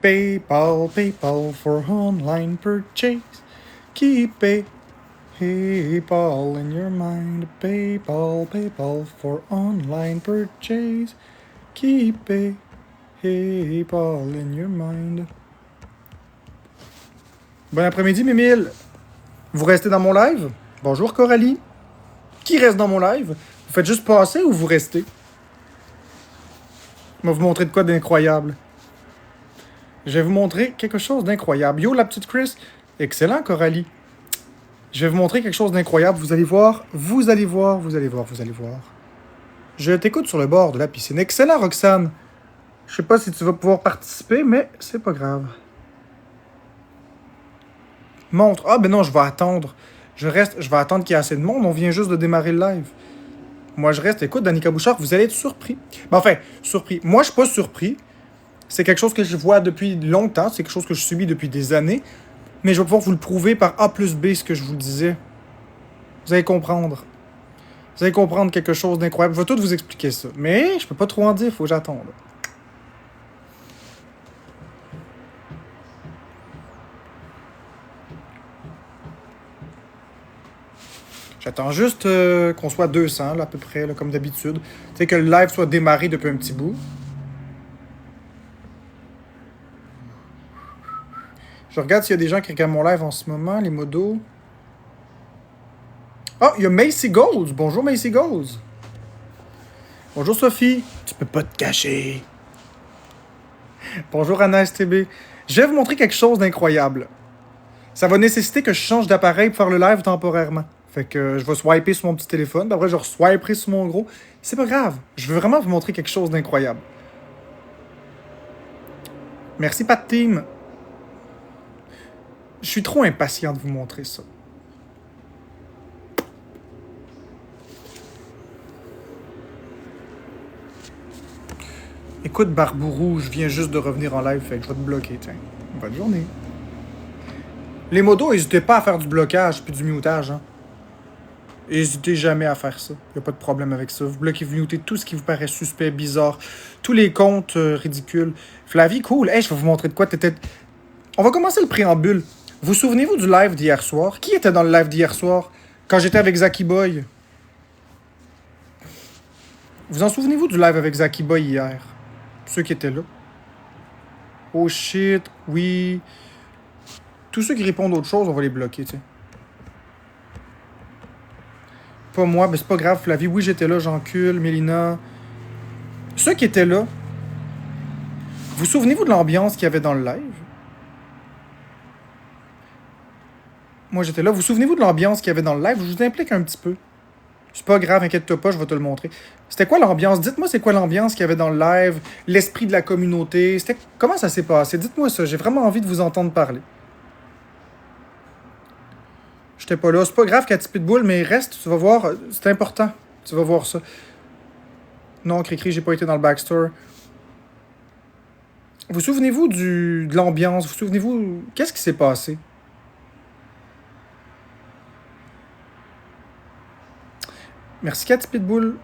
PayPal, PayPal for online purchase. Keep PayPal in your mind. PayPal, PayPal for online purchase. Keep PayPal in your mind. Bon après-midi, Mimile. Vous restez dans mon live? Bonjour, Coralie. Qui reste dans mon live? Vous faites juste passer ou vous restez? Je vais vous montrer de quoi d'incroyable. Je vais vous montrer quelque chose d'incroyable. Yo, la petite Chris. Excellent, Coralie. Je vais vous montrer quelque chose d'incroyable. Vous allez voir, vous allez voir, vous allez voir, vous allez voir. Je t'écoute sur le bord de la piscine. Excellent, Roxane. Je sais pas si tu vas pouvoir participer, mais c'est pas grave. Montre. Ah, ben non, je vais attendre. Je vais attendre qu'il y ait assez de monde. On vient juste de démarrer le live. Moi, je reste. Écoute, Danica Bouchard, vous allez être surpris. Ben, enfin, surpris. Moi, je suis pas surpris. C'est quelque chose que je vois depuis longtemps. C'est quelque chose que je subis depuis des années. Mais je vais pouvoir vous le prouver par A plus B, ce que je vous disais. Vous allez comprendre. Vous allez comprendre quelque chose d'incroyable. Je vais tout vous expliquer ça. Mais je peux pas trop en dire, faut que j'attende. J'attends juste qu'on soit 200, là, à peu près, là, comme d'habitude. Tu sais, que le live soit démarré depuis un petit bout. Je regarde s'il y a des gens qui regardent mon live en ce moment, les modos. Ah, il y a Macy Goals. Bonjour, Macy Goals. Bonjour, Sophie. Tu peux pas te cacher. Bonjour, Anna STB. Je vais vous montrer quelque chose d'incroyable. Ça va nécessiter que je change d'appareil pour faire le live temporairement. Fait que je vais swiper sur mon petit téléphone, puis après je swiperai sur mon gros. C'est pas grave. Je veux vraiment vous montrer quelque chose d'incroyable. Merci, Pat Team. Je suis trop impatient de vous montrer ça. Écoute, Barbourou, je viens juste de revenir en live, fait que je vais te bloquer, tiens. Bonne journée. Les modos, n'hésitez pas à faire du blocage puis du mutage, hein. N'hésitez jamais à faire ça. Il n'y a pas de problème avec ça. Vous bloquez, vous mutez tout ce qui vous paraît suspect, bizarre. Tous les comptes ridicules. Flavie, cool. Hey, je vais vous montrer de quoi t'étais... On va commencer le préambule. Vous souvenez-vous du live d'hier soir? Qui était dans le live d'hier soir? Quand j'étais avec Zaki Boy? Vous en souvenez-vous du live avec Zaki Boy hier? Ceux qui étaient là. Oh shit, oui. Tous ceux qui répondent autre chose, on va les bloquer, tu sais. Pas moi, mais c'est pas grave, Flavie. Oui, j'étais là, j'encule, Mélina. Ceux qui étaient là, vous souvenez-vous de l'ambiance qu'il y avait dans le live? Moi, j'étais là. Vous souvenez-vous de l'ambiance qu'il y avait dans le live? Je vous implique un petit peu. C'est pas grave, inquiète-toi pas, je vais te le montrer. C'était quoi l'ambiance? Dites-moi c'est quoi l'ambiance qu'il y avait dans le live, l'esprit de la communauté. Comment ça s'est passé? Dites-moi ça, j'ai vraiment envie de vous entendre parler. J'étais pas là. C'est pas grave, Cathy Pitbull, mais reste, tu vas voir, c'est important. Tu vas voir ça. Non, Cricri, j'ai pas été dans le backstore. Vous souvenez-vous de l'ambiance? Vous souvenez-vous... Qu'est-ce qui s'est passé? Merci, Cathy Pitbull.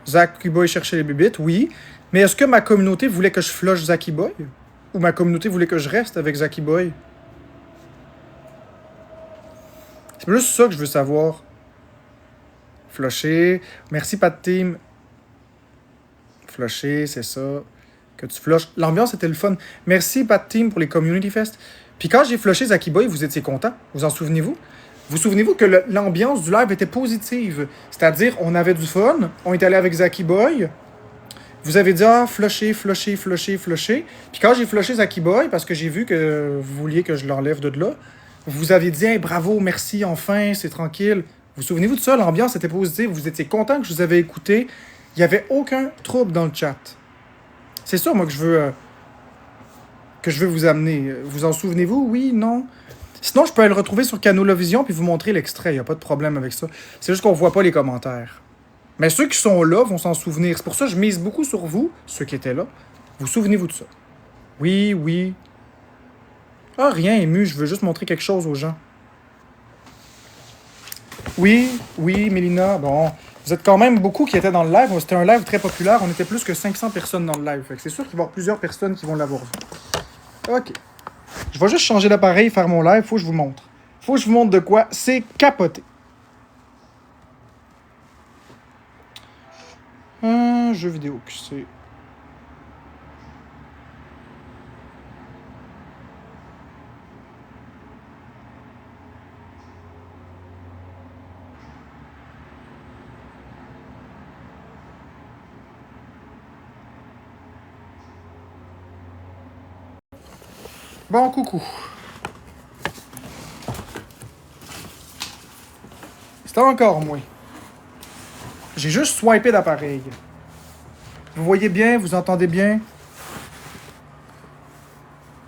Zaki Boy cherchait les bébites, oui. Mais est-ce que ma communauté voulait que je flush Zaki Boy? Ou ma communauté voulait que je reste avec Zaki Boy? C'est plus ça que je veux savoir. Flusher. Merci, Pat Team. Flusher, c'est ça. Que tu flushes. L'ambiance était le fun. Merci, Pat Team, pour les Community Fest. Puis quand j'ai flushé Zaki Boy, vous étiez content. Vous en souvenez-vous? Vous souvenez-vous que l'ambiance du live était positive? C'est-à-dire, on avait du fun. On est allé avec Zaki Boy. Vous avez dit, ah, flusher, flusher, flusher, flusher. Puis quand j'ai flushé Zaki Boy, parce que j'ai vu que vous vouliez que je l'enlève de là, vous avez dit, hey, bravo, merci, enfin, c'est tranquille. Vous souvenez-vous de ça? L'ambiance était positive. Vous étiez content que je vous avais écouté. Il n'y avait aucun trouble dans le chat. C'est ça, moi, que je veux vous amener. Vous en souvenez-vous? Oui? Non? Sinon, je peux aller le retrouver sur Canola Vision puis vous montrer l'extrait. Il n'y a pas de problème avec ça. C'est juste qu'on ne voit pas les commentaires. Mais ceux qui sont là vont s'en souvenir. C'est pour ça que je mise beaucoup sur vous, ceux qui étaient là. Vous souvenez-vous de ça? Oui, oui. Ah, rien ému. Je veux juste montrer quelque chose aux gens. Oui, oui, Mélina. Bon, vous êtes quand même beaucoup qui étaient dans le live. C'était un live très populaire. On était plus que 500 personnes dans le live. Fait que c'est sûr qu'il va y avoir plusieurs personnes qui vont l'avoir vu. OK. Je vais juste changer d'appareil, faire mon live. Faut que je vous montre. Faut que je vous montre de quoi. C'est capoté. Un jeu vidéo QC. Bon, coucou. C'est encore moi. J'ai juste swipé d'appareil. Vous voyez bien, vous entendez bien?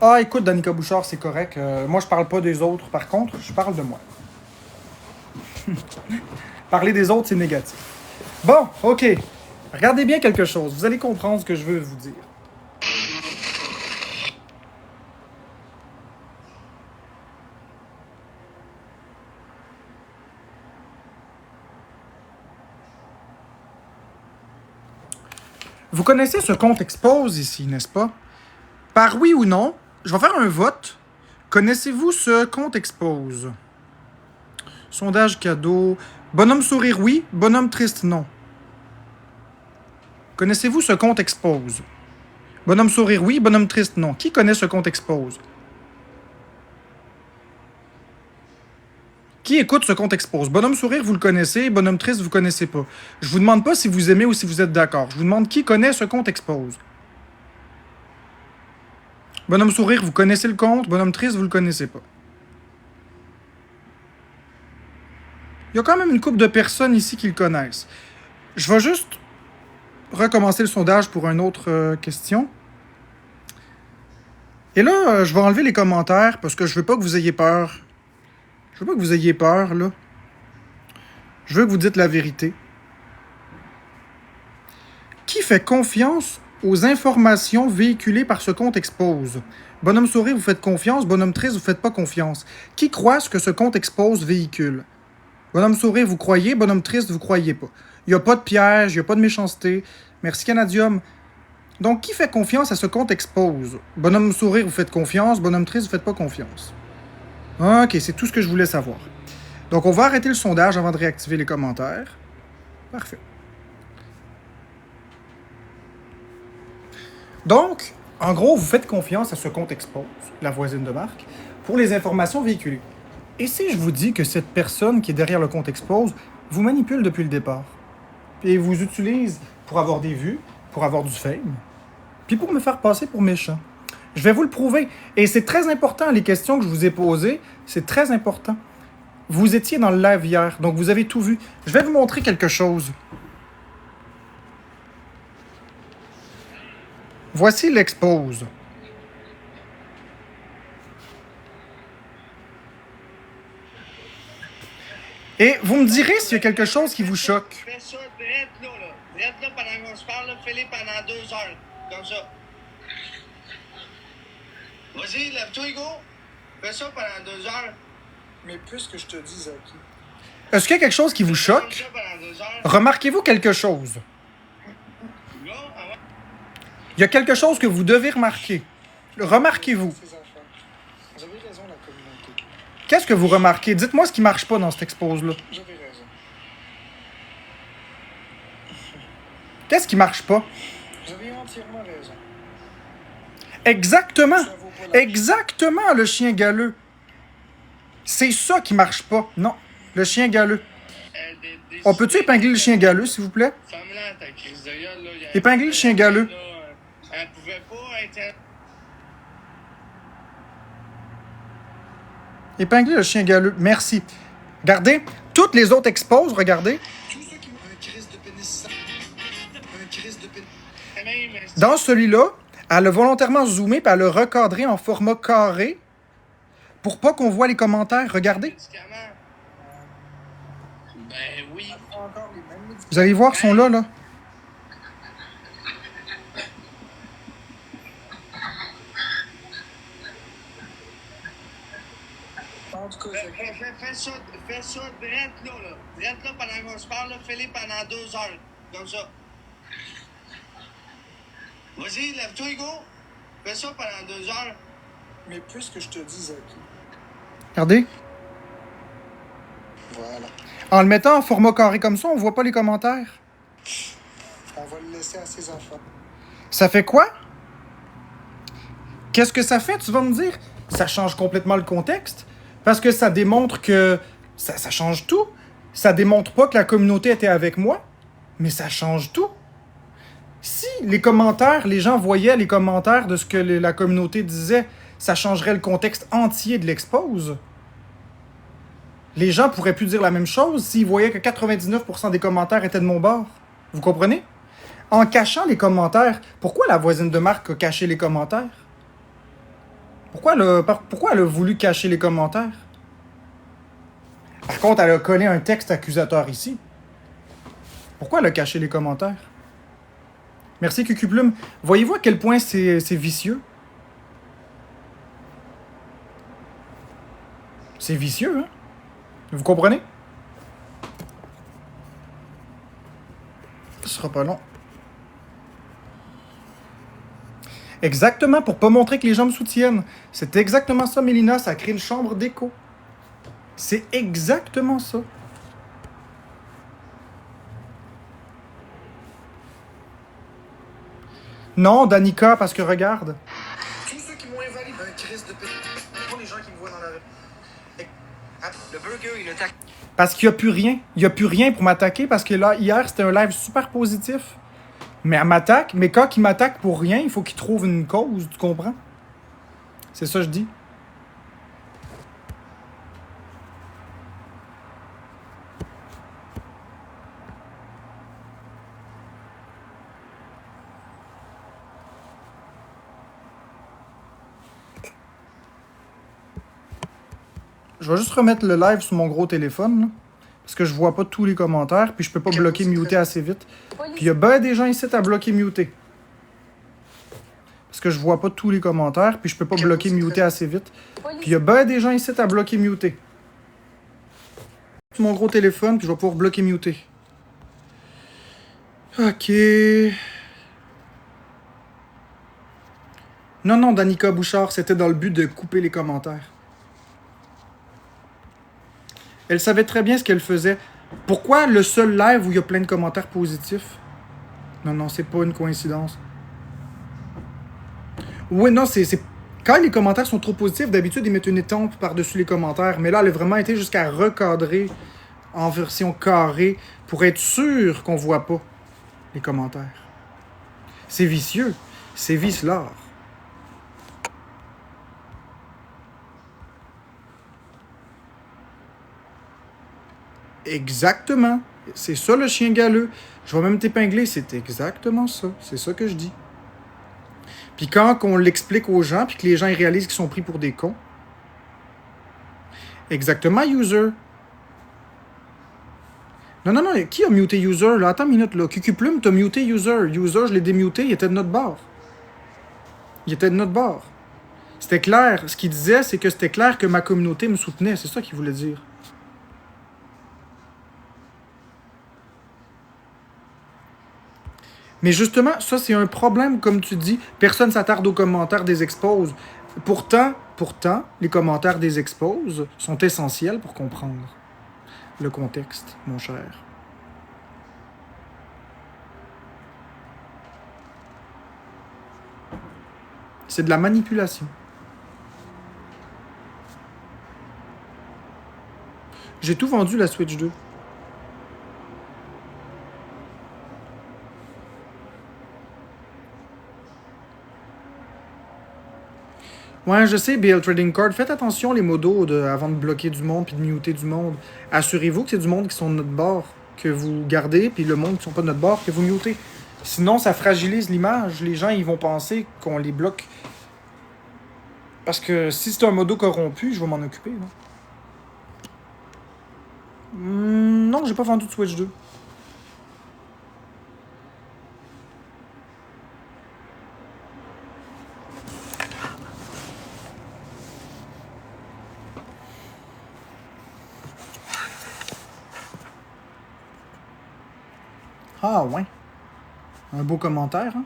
Ah, écoute, Danica Bouchard, c'est correct. Moi, je parle pas des autres, par contre, je parle de moi. Parler des autres, c'est négatif. Bon, OK. Regardez bien quelque chose. Vous allez comprendre ce que je veux vous dire. Vous connaissez ce compte Expose ici, n'est-ce pas? Par oui ou non, je vais faire un vote. Connaissez-vous ce compte Expose? Sondage cadeau. Bonhomme sourire oui, bonhomme triste non. Connaissez-vous ce compte Expose? Bonhomme sourire oui, bonhomme triste non. Qui connaît ce compte Expose? Qui écoute ce compte Expose? Bonhomme sourire, vous le connaissez. Bonhomme triste, vous connaissez pas. Je vous demande pas si vous aimez ou si vous êtes d'accord. Je vous demande qui connaît ce compte Expose. Bonhomme sourire, vous connaissez le compte. Bonhomme triste, vous le connaissez pas. Il y a quand même une couple de personnes ici qui le connaissent. Je vais juste recommencer le sondage pour une autre question. Et là, je vais enlever les commentaires parce que je veux pas que vous ayez peur. Je veux pas que vous ayez peur, là. Je veux que vous dites la vérité. Qui fait confiance aux informations véhiculées par ce compte Expose? Bonhomme sourire, vous faites confiance. Bonhomme triste, vous faites pas confiance. Qui croit ce que ce compte Expose véhicule? Bonhomme sourire, vous croyez. Bonhomme triste, vous croyez pas. Il n'y a pas de piège, il n'y a pas de méchanceté. Merci Canadium. Donc, qui fait confiance à ce compte Expose? Bonhomme sourire, vous faites confiance. Bonhomme triste, vous faites pas confiance. OK, c'est tout ce que je voulais savoir. Donc, on va arrêter le sondage avant de réactiver les commentaires. Parfait. Donc, en gros, vous faites confiance à ce compte Expose, la voisine de Marc, pour les informations véhiculées. Et si je vous dis que cette personne qui est derrière le compte Expose vous manipule depuis le départ, et vous utilise pour avoir des vues, pour avoir du fame, puis pour me faire passer pour méchant? Je vais vous le prouver. Et c'est très important, les questions que je vous ai posées, c'est très important. Vous étiez dans le live hier, donc vous avez tout vu. Je vais vous montrer quelque chose. Voici l'expose. Et vous me direz s'il y a quelque chose qui vous choque. Fais ça drette là. Drette là pendant qu'on se parle, là, fais-les pendant 2 heures. Comme ça. Vas-y, lève-toi, Hugo. Fais ça pendant 2 heures. Mais puisque je te dis, Zaki. Est-ce qu'il y a quelque chose qui vous Fais ça choque? pendant 2 heures. Remarquez-vous quelque chose? Là, avant. Il y a quelque chose que vous devez remarquer. Remarquez-vous. Ces enfants. Vous avez raison, la communauté. Qu'est-ce que vous remarquez? Dites-moi ce qui marche pas dans cette expose-là. Vous avez raison. Qu'est-ce qui marche pas? Vous avez entièrement raison. Exactement. Ça vaut pas la Exactement, le chien galeux. C'est ça qui marche pas. Non, le chien galeux. On peut-tu épingler le chien galeux, s'il vous plaît? Femme-là, ta crise de gueule, là. Épingler le chien galeux. Elle pouvait pas être. Épingler le chien galeux. Merci. Regardez, toutes les autres exposes, regardez. Tous ceux qui ont un crise de pénis. Un crise de pénis. Même. Dans celui-là, elle a volontairement zoomé puis elle a recadré en format carré pour pas qu'on voit les commentaires. Regardez. Médicaments. Ben oui. Encore les mêmes médicaments. Vous allez voir, ils sont là, là. En tout cas, Zaki. Fais ça drette là. Drette là pendant qu'on se parle, là, fais-les pendant 2 heures. Comme ça. Vas-y, lève-toi, Hugo. Fais ça pendant 2 heures. Mais puisque je te dis, Zaki, Regardez. voilà, En le mettant en format carré comme ça, on voit pas les commentaires. on va le laisser à ses enfants. Ça fait quoi? Qu'est-ce que ça fait, tu vas me dire? Ça change complètement le contexte. Parce que ça démontre que... Ça change tout. Ça démontre pas que la communauté était avec moi, mais ça change tout. Si les commentaires, les gens voyaient les commentaires de ce que la communauté disait, ça changerait le contexte entier de l'expose. Les gens pourraient plus dire la même chose s'ils voyaient que 99% des commentaires étaient de mon bord. Vous comprenez? En cachant les commentaires, pourquoi la voisine de Marc a caché les commentaires? Pourquoi elle a voulu cacher les commentaires? Par contre, elle a collé un texte accusateur ici. Pourquoi elle a caché les commentaires? Merci, Cucuplume. Voyez-vous à quel point c'est vicieux? C'est vicieux, hein? Vous comprenez? Ce sera pas long. Exactement, pour pas montrer que les gens me soutiennent. C'est exactement ça, Mélina. Ça crée une chambre d'écho. C'est exactement ça. Non, Danica, parce que regarde. Tous ceux qui m'ont invalidé un Christ de pour les gens qui me voient dans la rue. Le burger, il attaque. Parce qu'il n'y a plus rien. Il n'y a plus rien pour m'attaquer parce que là, hier, c'était un live super positif. Mais elle m'attaque. Mais quand il m'attaque pour rien, il faut qu'il trouve une cause, tu comprends? C'est ça que je dis. Je vais juste remettre le live sur mon gros téléphone, là, parce que je vois pas tous les commentaires, puis je peux pas bloquer, muter assez vite. Puis il y a ben des gens ici à bloquer, muter. Parce que je vois pas tous les commentaires, puis je peux pas bloquer, muter assez vite. Puis il y a ben des gens ici à bloquer, muter. Sur mon gros téléphone, puis je vais pouvoir bloquer, muter. Ok. Non, non, Danica Bouchard, c'était dans le but de couper les commentaires. Elle savait très bien ce qu'elle faisait. Pourquoi le seul live où il y a plein de commentaires positifs? Non, non, c'est pas une coïncidence. Oui, non, c'est... Quand les commentaires sont trop positifs, d'habitude, ils mettent une étampe par-dessus les commentaires. Mais là, elle a vraiment été jusqu'à recadrer en version carrée pour être sûr qu'on voit pas les commentaires. C'est vicieux. C'est vice-l'art. Exactement. C'est ça le chien galeux. Je vais même t'épingler, c'est exactement ça. C'est ça que je dis. Puis quand on l'explique aux gens, puis que les gens ils réalisent qu'ils sont pris pour des cons. Exactement, user. Non, non, non, qui a muté user, là? Attends une minute, là. Cucuplume, t'as muté user. User, je l'ai démuté, il était de notre bord. Il était de notre bord. C'était clair. Ce qu'il disait, c'est que c'était clair que ma communauté me soutenait. C'est ça qu'il voulait dire. Mais justement, ça, c'est un problème, comme tu dis. Personne s'attarde aux commentaires des exposes. Pourtant, les commentaires des exposes sont essentiels pour comprendre le contexte, mon cher. C'est de la manipulation. J'ai tout vendu, la Switch 2. Ouais, je sais, BL Trading Card. Faites attention, les modos, avant de bloquer du monde puis de muter du monde. Assurez-vous que c'est du monde qui sont de notre bord que vous gardez, puis le monde qui sont pas de notre bord que vous mutez. Sinon, ça fragilise l'image. Les gens, ils vont penser qu'on les bloque. Parce que si c'est un modo corrompu, je vais m'en occuper. Là. Non, j'ai pas vendu de Switch 2. Ah ouais. Un beau commentaire, hein?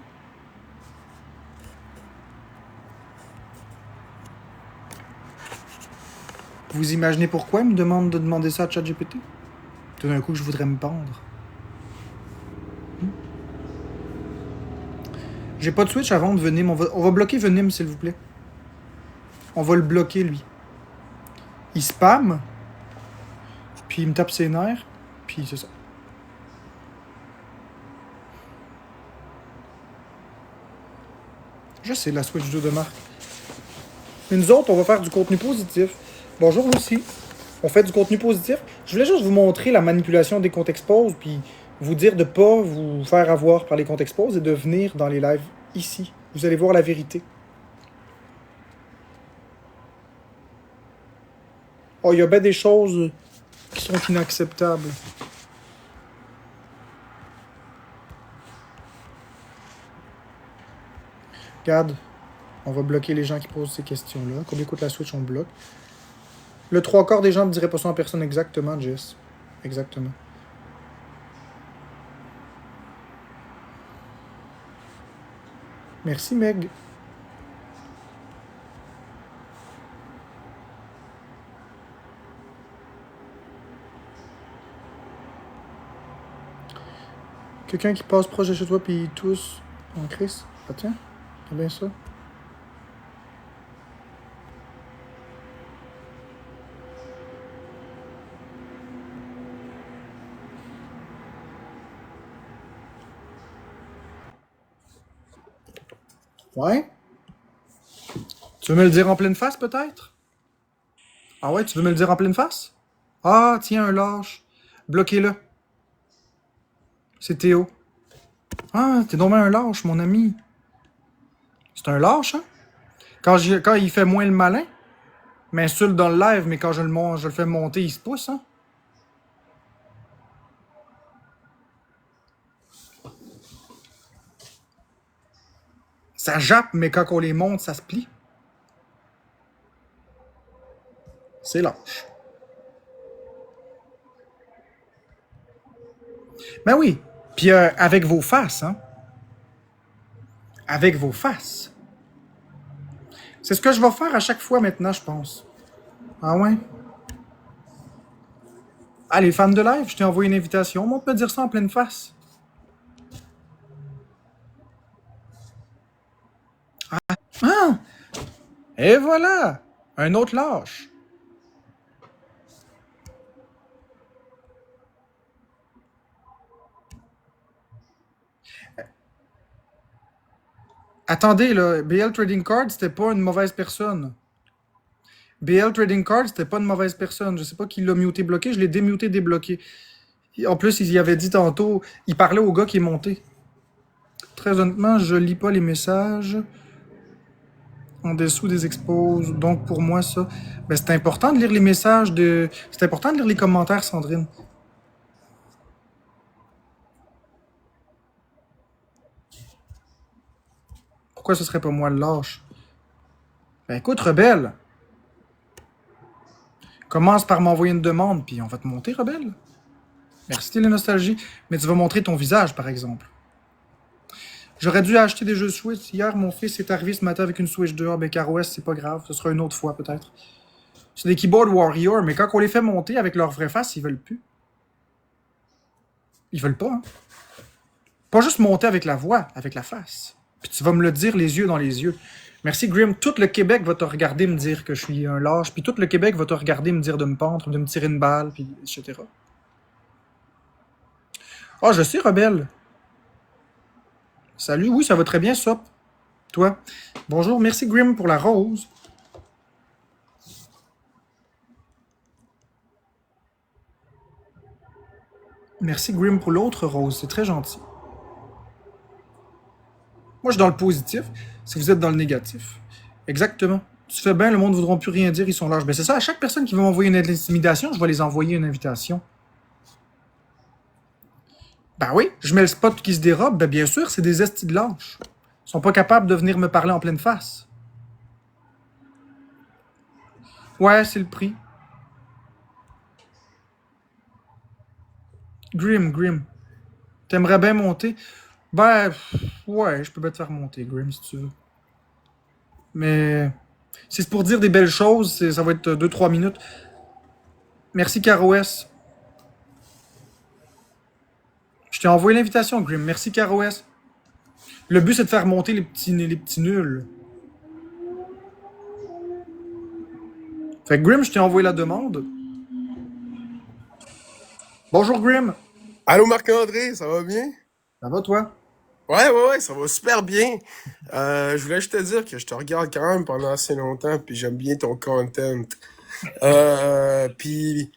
Vous imaginez pourquoi il me demande de demander ça à ChatGPT? Tout d'un coup, je voudrais me pendre. J'ai pas de Switch à vendre, Venim. On va bloquer Venim, s'il vous plaît. On va le bloquer, lui. Il spam, puis il me tape ses nerfs, puis c'est ça. Je sais, la Switch 2 de marque. Mais nous autres, on va faire du contenu positif. Bonjour, Lucie. On fait du contenu positif. Je voulais juste vous montrer la manipulation des comptes expose, puis vous dire de ne pas vous faire avoir par les comptes expose et de venir dans les lives ici. Vous allez voir la vérité. Oh, il y a bien des choses qui sont inacceptables. Regarde, on va bloquer les gens qui posent ces questions-là. Combien coûte la Switch, on bloque. Le 3/4 des gens ne diraient pas ça en personne exactement, Jess. Exactement. Merci, Meg. Quelqu'un qui passe proche de chez toi puis tous en crise. Ah tiens, c'est bien ça. Ouais? Tu veux me le dire en pleine face, peut-être? Ah ouais, tu veux me le dire en pleine face? Ah, tiens, un lâche. Bloquez-le. C'est Théo. Ah, t'es donc bien un lâche, mon ami. C'est un lâche, hein? Quand il fait moins le malin, m'insulte dans le live, mais quand je le fais monter, il se pousse, hein? Ça jappe, mais quand on les monte, ça se plie. C'est lâche. Ben oui. Puis avec vos faces, hein? Avec vos faces. C'est ce que je vais faire à chaque fois maintenant, je pense. Ah ouais? Ah, les fans de live, je t'ai envoyé une invitation. Monte me dire ça en pleine face. Ah! Et voilà! Un autre lâche. Attendez, là, BL Trading Card, c'était pas une mauvaise personne. BL Trading Card, c'était pas une mauvaise personne. Je sais pas qui l'a muté bloqué, je l'ai démuté débloqué. En plus, il y avait dit tantôt, il parlait au gars qui est monté. Très honnêtement, je lis pas les messages en dessous des exposes. Donc pour moi, ça, ben, c'est important de lire les messages de. C'est important de lire les commentaires, Sandrine. Pourquoi ce serait pas moi le lâche? Ben écoute, rebelle. Commence par m'envoyer une demande, puis on va te monter, rebelle. Merci les nostalgies. Mais tu vas montrer ton visage, par exemple. J'aurais dû acheter des jeux Switch. Hier, mon fils est arrivé ce matin avec une Switch 2. Ah, ben CarOS, c'est pas grave. Ce sera une autre fois, peut-être. C'est des Keyboard Warrior, mais quand on les fait monter avec leur vraie face, ils veulent plus. Ils veulent pas, hein. Pas juste monter avec la voix, avec la face. Puis tu vas me le dire les yeux dans les yeux. Merci, Grim. Tout le Québec va te regarder me dire que je suis un lâche. Puis tout le Québec va te regarder me dire de me pendre, de me tirer une balle, puis etc. Ah, je sais, rebelle. Salut, oui, ça va très bien, Sop. Toi. Bonjour, merci, Grim, pour la rose. Merci, Grim, pour l'autre rose. C'est très gentil. Moi, je suis dans le positif. Si vous êtes dans le négatif. Exactement. Tu fais bien, le monde ne voudra plus rien dire, ils sont lâches. Ben c'est ça, à chaque personne qui va m'envoyer une intimidation, je vais les envoyer une invitation. Ben oui, je mets le spot qui se dérobe, ben bien sûr, c'est des estis de lâches. Ils sont pas capables de venir me parler en pleine face. Ouais, c'est le prix. Grim. T'aimerais bien monter? Ben, ouais, je peux bien te faire monter, Grim, si tu veux. Mais si c'est pour dire des belles choses, ça va être 2-3 minutes. Merci, Caro S. Je t'ai envoyé l'invitation, Grim. Merci, Caro S. Le but, c'est de faire monter les petits nuls. Fait que Grim, je t'ai envoyé la demande. Bonjour, Grim. Allô Marc-André, ça va bien? Ça va, toi? Ouais, ça va super bien. Je voulais juste te dire que je te regarde quand même pendant assez longtemps, puis j'aime bien ton content. Puis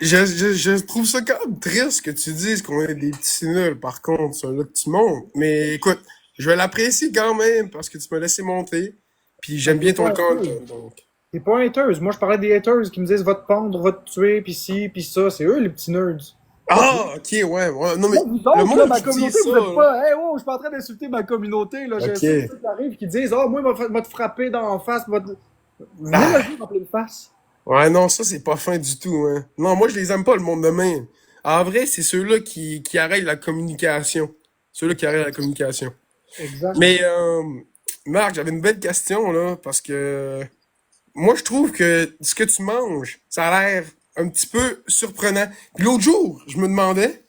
je trouve ça quand même triste que tu dises qu'on est des petits nuls, par contre, ça là que tu montes. Mais écoute, je vais l'apprécier quand même parce que tu m'as laissé monter, puis j'aime bien ton content, donc. T'es pas un haters. Moi, je parlais des haters qui me disent va te pendre, va te tuer, pis ci, pis ça. C'est eux, les petits nerds. Ah, ok, ouais. Non mais Là, vous le autres, là, monde ma qui dit communauté, ça, vous êtes là. pas. Hey, oh, je suis pas en train d'insulter ma communauté. Là. J'ai Ok. ceux qui arrivent qui disent oh, moi, m'a te frapper dans la face. Venez me le Ah. dire en pleine face. Ouais, non, ça, c'est pas fin du tout, hein. Non, moi, je les aime pas, le monde de même. En vrai, c'est ceux-là qui arrêtent la communication. Ceux-là qui arrêtent la communication. Exact. Mais, Marc, j'avais une belle question, là, parce que moi, je trouve que ce que tu manges, ça a l'air un petit peu surprenant. Puis l'autre jour, je me demandais,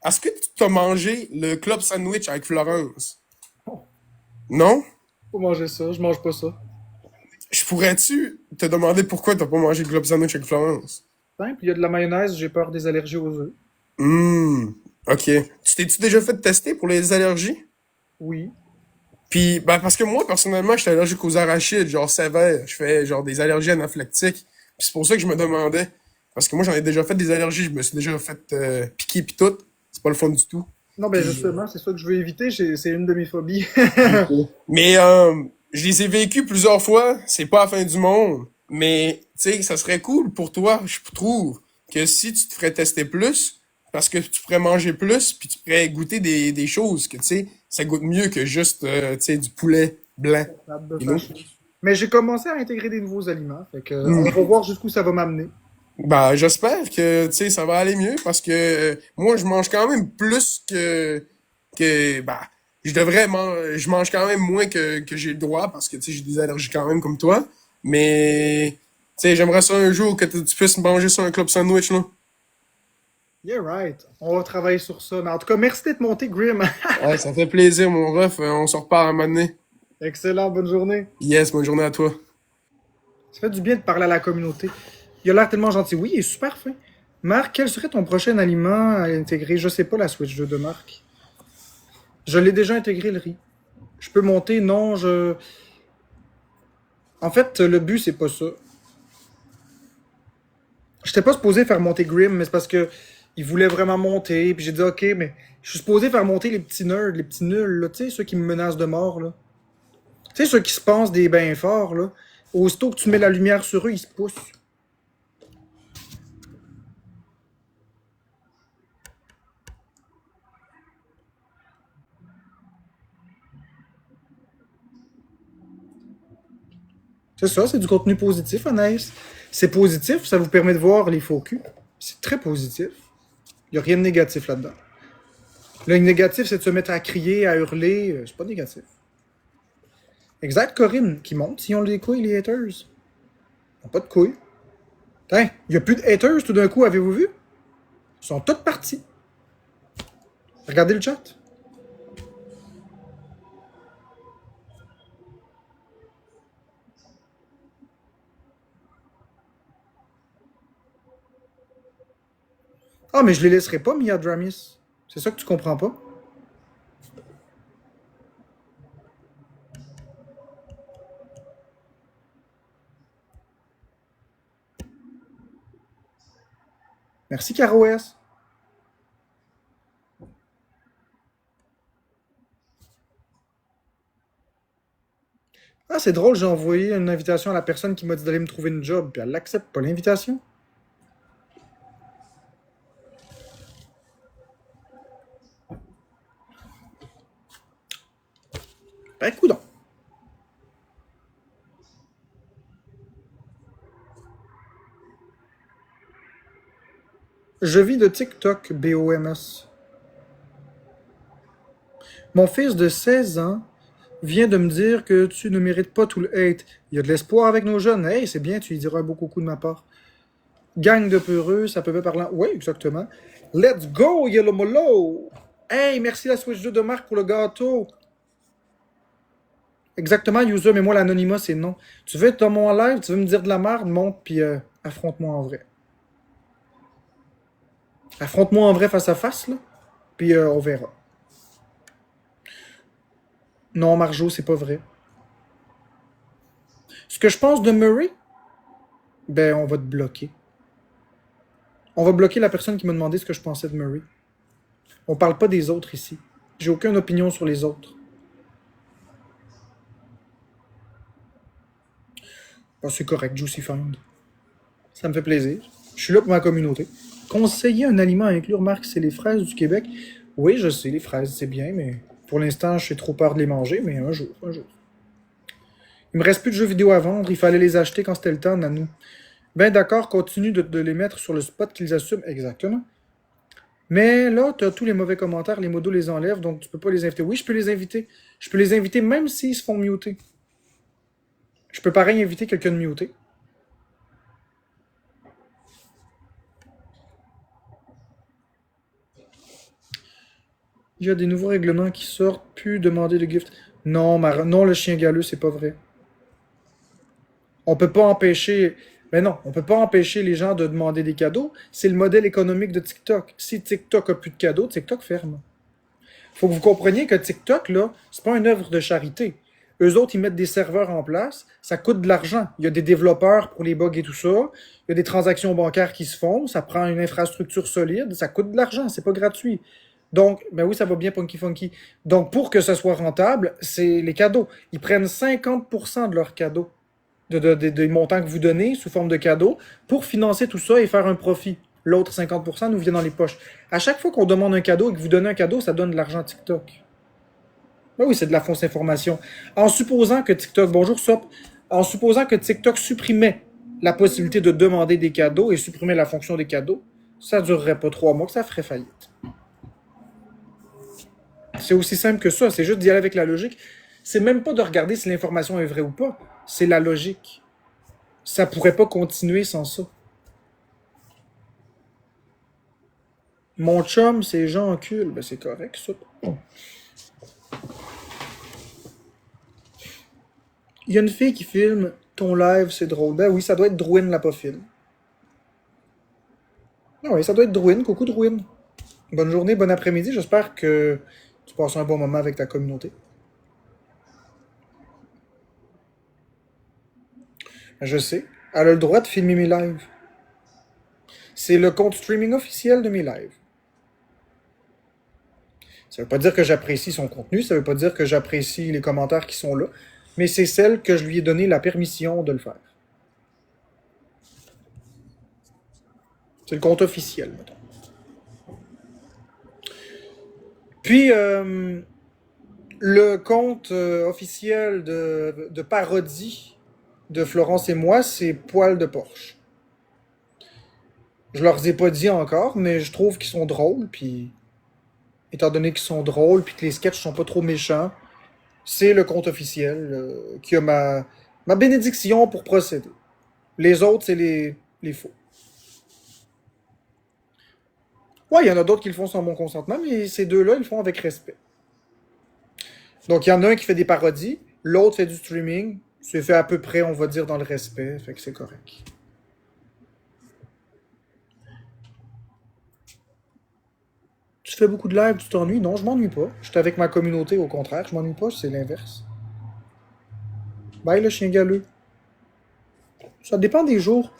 est-ce que tu t'as mangé le club sandwich avec Florence? Non? Faut manger ça. Je mange pas ça. Je pourrais-tu te demander pourquoi t'as pas mangé le club sandwich avec Florence? Simple. Il y a de la mayonnaise. J'ai peur des allergies aux œufs. Ok. Tu t'es-tu déjà fait tester pour les allergies? Oui. Puis, ben, parce que moi, personnellement, je suis allergique aux arachides, genre sévère. Je fais, genre, des allergies anaphylactiques. Puis c'est pour ça que je me demandais. Parce que moi, j'en ai déjà fait des allergies. Je me suis déjà fait piquer pis tout. C'est pas le fun du tout. Non, ben Puis, justement, c'est ça que je veux éviter. C'est une de mes phobies. mais, je les ai vécus plusieurs fois. C'est pas la fin du monde. Mais, tu sais, ça serait cool pour toi, je trouve, que si tu te ferais tester plus, parce que tu pourrais manger plus, puis tu pourrais goûter des choses que, tu sais, ça goûte mieux que juste, tu sais, du poulet blanc. You know? Mais j'ai commencé à intégrer des nouveaux aliments. Fait que, on va voir jusqu'où ça va m'amener. Bah, j'espère que, tu sais, ça va aller mieux, parce que moi, je mange quand même plus bah, je mange quand même moins que j'ai le droit, parce que, tu sais, j'ai des allergies quand même comme toi. Mais, tu sais, j'aimerais ça un jour que tu puisses manger sur un club sandwich, là. Yeah, right. On va travailler sur ça. Mais en tout cas, merci d'être monté, Grim. Ouais, ça fait plaisir, mon ref. On se repart à un moment donné. Excellent, bonne journée. Yes, bonne journée à toi. Ça fait du bien de parler à la communauté. Il a l'air tellement gentil. Oui, il est super fin. Marc, quel serait ton prochain aliment à intégrer? Je sais pas la Switch 2 de Marc. Je l'ai déjà intégré, le riz. Je peux monter? Non, je... En fait, le but, c'est pas ça. J'étais pas supposé faire monter Grim, mais c'est parce que il voulait vraiment monter. Puis j'ai dit, OK, mais je suis supposé faire monter les petits nerds, les petits nuls, là, tu sais, ceux qui me menacent de mort, là. Tu sais, ceux qui se pensent des bains forts, là. Aussitôt que tu mets la lumière sur eux, ils se poussent. C'est ça, c'est du contenu positif, Anaïs. C'est positif, ça vous permet de voir les faux culs. C'est très positif. Il n'y a rien de négatif là-dedans. Le négatif, c'est de se mettre à crier, à hurler. C'est pas négatif. Exact, Corinne, qui monte si on les couilles, les haters. Ils n'ont pas de couilles. Tiens, il n'y a plus de haters tout d'un coup, avez-vous vu? Ils sont tous partis. Regardez le chat. Ah, mais je les laisserai pas, Mia Dramis. C'est ça que tu comprends pas? Merci, Caro S. Ah, c'est drôle, j'ai envoyé une invitation à la personne qui m'a dit d'aller me trouver une job, puis elle n'accepte pas l'invitation. Ben, coudonc. Je vis de TikTok, BOMS. Mon fils de 16 ans vient de me dire que tu ne mérites pas tout le hate. Il y a de l'espoir avec nos jeunes. Hey, c'est bien, tu lui diras un beau coucou de ma part. Gang de peureux, ça peut pas parler. Oui, exactement. Let's go, Yellow Molo! Hey, merci la Switch 2 de Marc pour le gâteau. Exactement, user, mais moi, l'anonymat, c'est non. Tu veux être dans mon live, tu veux me dire de la merde, monte, puis affronte-moi en vrai. Affronte-moi en vrai face à face, là, puis on verra. Non, Marjo, c'est pas vrai. Ce que je pense de Murray, ben, on va te bloquer. On va bloquer la personne qui m'a demandé ce que je pensais de Murray. On parle pas des autres ici. J'ai aucune opinion sur les autres. Ah, c'est correct, Juicy Find. Ça me fait plaisir. Je suis là pour ma communauté. Conseiller un aliment à inclure, Marc, c'est les fraises du Québec. Oui, je sais, les fraises, c'est bien, mais pour l'instant, j'ai trop peur de les manger, mais un jour, un jour. Il me reste plus de jeux vidéo à vendre, il fallait les acheter quand c'était le temps, Nanou. Ben d'accord, continue de les mettre sur le spot qu'ils assument. Exactement. Mais là, tu as tous les mauvais commentaires, les modos les enlèvent, donc tu peux pas les inviter. Oui, je peux les inviter. Je peux les inviter même s'ils se font muter. Je peux pareil inviter quelqu'un de muté. Il y a des nouveaux règlements qui sortent, plus demander de gift. Non, non, le chien galeux, c'est pas vrai. On peut pas empêcher. Mais non, on peut pas empêcher les gens de demander des cadeaux. C'est le modèle économique de TikTok. Si TikTok a plus de cadeaux, TikTok ferme. Faut que vous compreniez que TikTok, là, c'est pas une œuvre de charité. Eux autres, ils mettent des serveurs en place, ça coûte de l'argent. Il y a des développeurs pour les bugs et tout ça. Il y a des transactions bancaires qui se font, ça prend une infrastructure solide, ça coûte de l'argent, c'est pas gratuit. Donc, ben oui, ça va bien Punky Funky. Donc, pour que ça soit rentable, c'est les cadeaux. Ils prennent 50% de leurs cadeaux, des montants que vous donnez sous forme de cadeaux, pour financer tout ça et faire un profit. L'autre 50% nous vient dans les poches. À chaque fois qu'on demande un cadeau et que vous donnez un cadeau, ça donne de l'argent à TikTok. Ben oui, c'est de la fausse information. En supposant que TikTok, bonjour Sop, en supposant que TikTok supprimait la possibilité de demander des cadeaux et supprimait la fonction des cadeaux, ça durerait pas 3 mois que ça ferait faillite. C'est aussi simple que ça, c'est juste d'y aller avec la logique. C'est même pas de regarder si l'information est vraie ou pas, c'est la logique. Ça pourrait pas continuer sans ça. Mon chum, c'est Jean Encule, ben c'est correct ça. Il y a une fille qui filme ton live, c'est drôle. Ben oui, ça doit être Drouin la pas film. Ah oui, ça doit être Drouin. Coucou Drouin. Bonne journée, bon après-midi. J'espère que tu passes un bon moment avec ta communauté. Je sais. Elle a le droit de filmer mes lives. C'est le compte streaming officiel de mes lives. Ça veut pas dire que j'apprécie son contenu, ça veut pas dire que j'apprécie les commentaires qui sont là, mais c'est celle que je lui ai donné la permission de le faire. C'est le compte officiel, mettons. Puis, le compte officiel de parodie de Florence et moi, c'est Poil de Porsche. Je leur ai pas dit encore, mais je trouve qu'ils sont drôles, puis étant donné qu'ils sont drôles, puis que les sketchs sont pas trop méchants, c'est le compte officiel qui a ma bénédiction pour procéder. Les autres, c'est les faux. Ouais, il y en a d'autres qui le font sans mon consentement, mais ces deux-là, ils le font avec respect. Donc, il y en a un qui fait des parodies, l'autre fait du streaming. C'est fait à peu près, on va dire, dans le respect, fait que c'est correct. Tu fais beaucoup de live, tu t'ennuies? Non, je m'ennuie pas. Je suis avec ma communauté, au contraire, je m'ennuie pas, c'est l'inverse. Bye le chien galeux. Ça dépend des jours.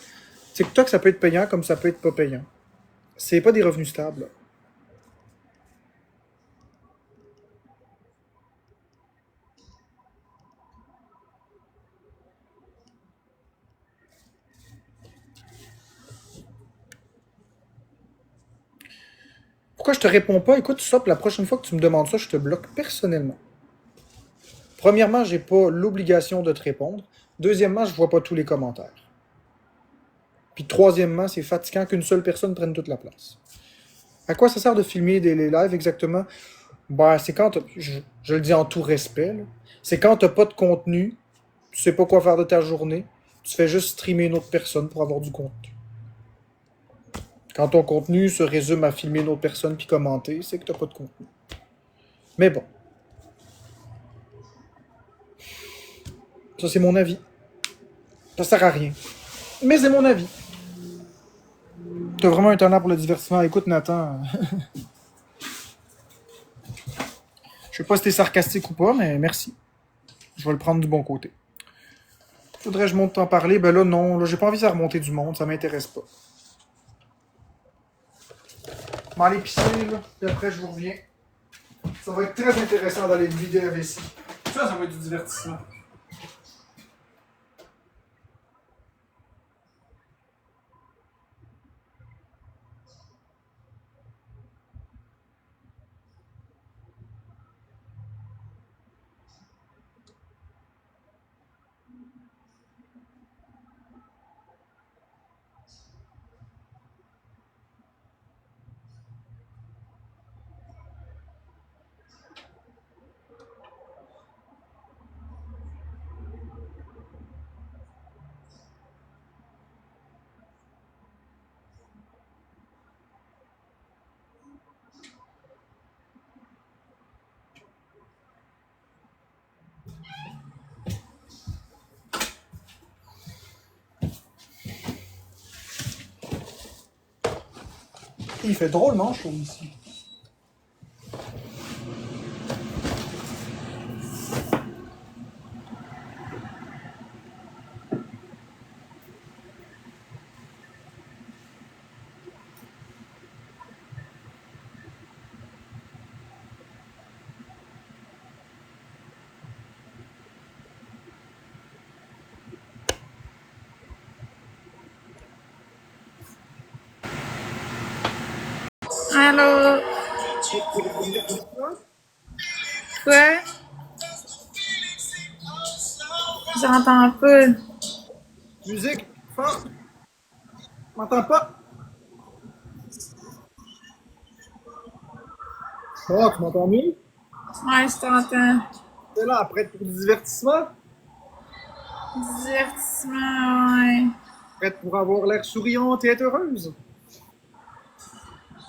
TikTok, ça peut être payant comme ça peut être pas payant. C'est pas des revenus stables. Pourquoi je te réponds pas? Écoute, ça, la prochaine fois que tu me demandes ça, je te bloque personnellement. Premièrement, j'ai pas l'obligation de te répondre. Deuxièmement, je vois pas tous les commentaires. Puis troisièmement, c'est fatigant qu'une seule personne prenne toute la place. À quoi ça sert de filmer les lives exactement? Ben, c'est quand je le dis en tout respect, là. C'est quand t'as pas de contenu, tu sais pas quoi faire de ta journée, tu fais juste streamer une autre personne pour avoir du contenu. Quand ton contenu se résume à filmer une autre personne puis commenter, c'est que t'as pas de contenu. Mais bon. Ça, c'est mon avis. Ça sert à rien. Mais c'est mon avis. T'as vraiment un talent pour le divertissement. Écoute, Nathan. Je sais pas si t'es sarcastique ou pas, mais merci. Je vais le prendre du bon côté. Faudrait que je monte t'en parler? Ben là, non. Là, j'ai pas envie de remonter du monde. Ça m'intéresse pas. Je vais aller pisser, là. Puis après, je vous reviens. Ça va être très intéressant d'aller me vider la vessie. Ça va être du divertissement. Il fait drôlement chaud ici. Allô? Quoi? J'entends pas. Musique, fort. M'entends pas? Oh, tu m'entends mieux? Ouais, je t'entends. T'es là, prête pour du divertissement? Divertissement, ouais. Prête pour avoir l'air souriante et être heureuse?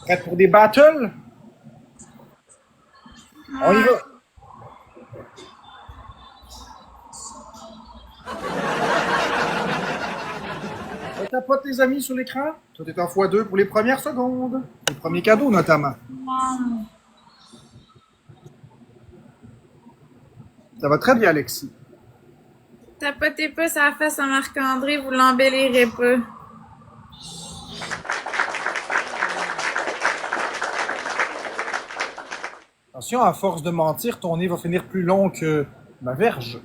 Prête pour des battles? On y va! T'as pas tes amis sur l'écran? Toi, t'es en x2 pour les premières secondes. Les premiers cadeaux, notamment. Ouais. Ça va très bien, Alexis. Tapotez pas sa face à Marc-André, vous l'embellirez pas. Attention, à force de mentir, ton nez va finir plus long que ma verge.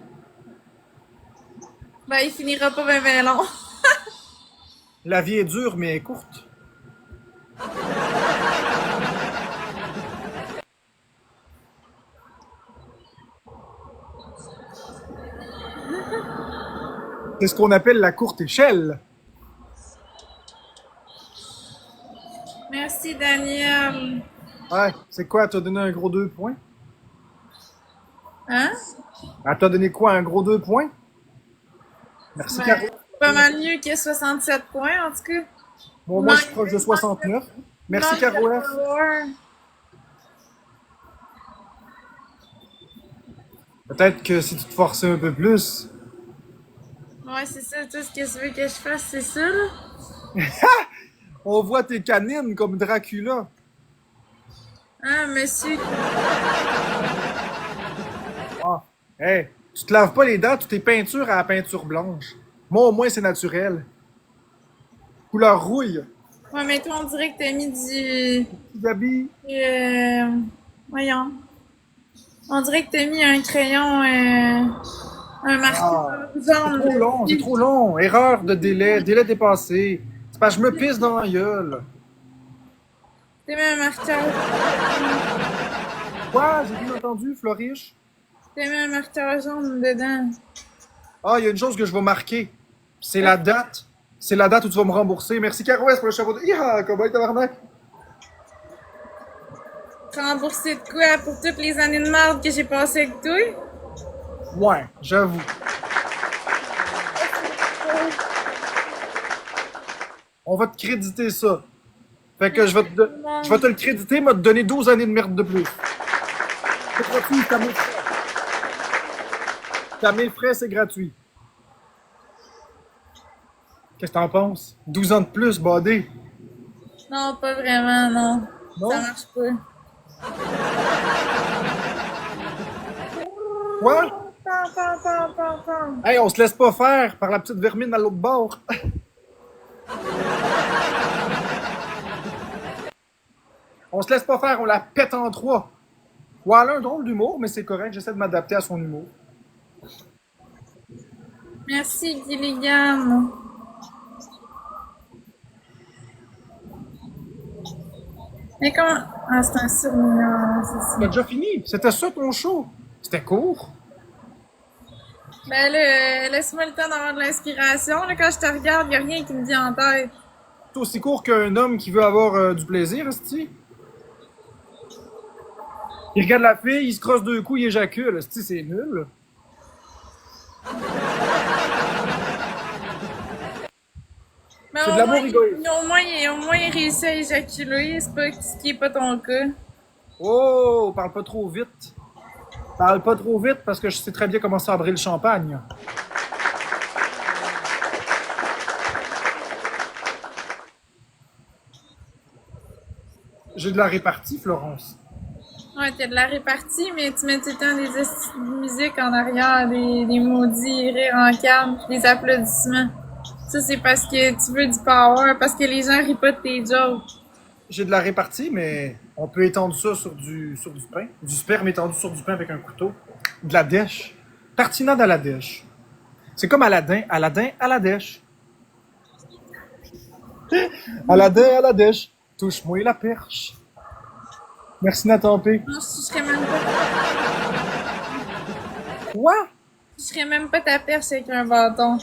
Ben, il finira pas ben long. La vie est dure, mais courte. C'est ce qu'on appelle la courte échelle. Merci, Daniel. Ouais, c'est quoi? Elle t'a donné un gros 2 points? Hein? Elle t'a donné quoi? Un gros 2 points? Merci, Ben, Caro. pas mal mieux que 67 points, en tout cas. Bon, moi, je suis proche de 69. Merci, Caro F. Peut-être que si tu te forçais un peu plus. Ouais, c'est ça. Tout ce que tu veux que je fasse, c'est ça, là? On voit tes canines comme Dracula. Ah, monsieur. Ah, hey, tu te laves pas les dents, tu t'es peinture à la peinture blanche. Moi, au moins, c'est naturel. Couleur rouille. Ouais, mais toi, on dirait que t'as mis du... Petits habits. Voyons. On dirait que t'as mis un crayon, un marqueur jaune. C'est trop long, c'est trop long. Erreur de délai, délai dépassé. C'est parce que je me pisse dans la gueule. T'as mis un marqueur. Quoi? J'ai bien entendu, Floriche? T'as mis un marqueur jaune dedans. Ah, il y a une chose que je vais marquer. C'est la date. C'est la date où tu vas me rembourser. Merci, Carouès, pour le chapeau de... Iha, cowboy tabarnak. Rembourser de quoi pour toutes les années de merde que j'ai passées avec toi? Ouais, j'avoue. On va te créditer ça. Fait que je vais te le créditer, m'a te donner 12 années de merde de plus. C'est gratuit, t'as mes frais. T'as mes frais, c'est gratuit. Qu'est-ce que t'en penses? 12 ans de plus, badé. Non, pas vraiment, non. Non? Ça marche pas. Quoi? Pam. Hey, on se laisse pas faire par la petite vermine à l'autre bord. On se laisse pas faire, on la pète en trois. Ouais, elle a un drôle d'humour, mais c'est correct, j'essaie de m'adapter à son humour. Merci, Gilligan. Mais comment... Ah, c'est un surnom, c'est ça. T'as déjà fini? C'était ça ton show? C'était court? Ben là, laisse-moi le temps d'avoir de l'inspiration. Là, quand je te regarde, y a rien qui me vient en tête. C'est aussi court qu'un homme qui veut avoir du plaisir, esti. Il regarde la fille, il se crosse deux coups, il éjacule. Esti, c'est nul. Mais C'est de l'amour égoïste. au moins, il réussit à éjaculer. C'est pas ce qui est pas ton cas. Oh, parle pas trop vite. Parle pas trop vite parce que je sais très bien comment sabrer le champagne. J'ai de la répartie, Florence. Ouais, t'as de la répartie, mais tu mets tout le temps des estis de musique en arrière, des maudits rires en canne, pis des applaudissements. Ça, c'est parce que tu veux du power, parce que les gens rient pas de tes jokes. J'ai de la répartie, mais on peut étendre ça sur du pain. Du sperme étendu sur du pain avec un couteau. De la dèche. Tartinade à la dèche. C'est comme Aladdin à la dèche. Aladdin à la dèche. Touche-moi la perche. Merci Nathan P. Non, je serais même pas, Quoi? je serais même pas ta perche avec un bâton.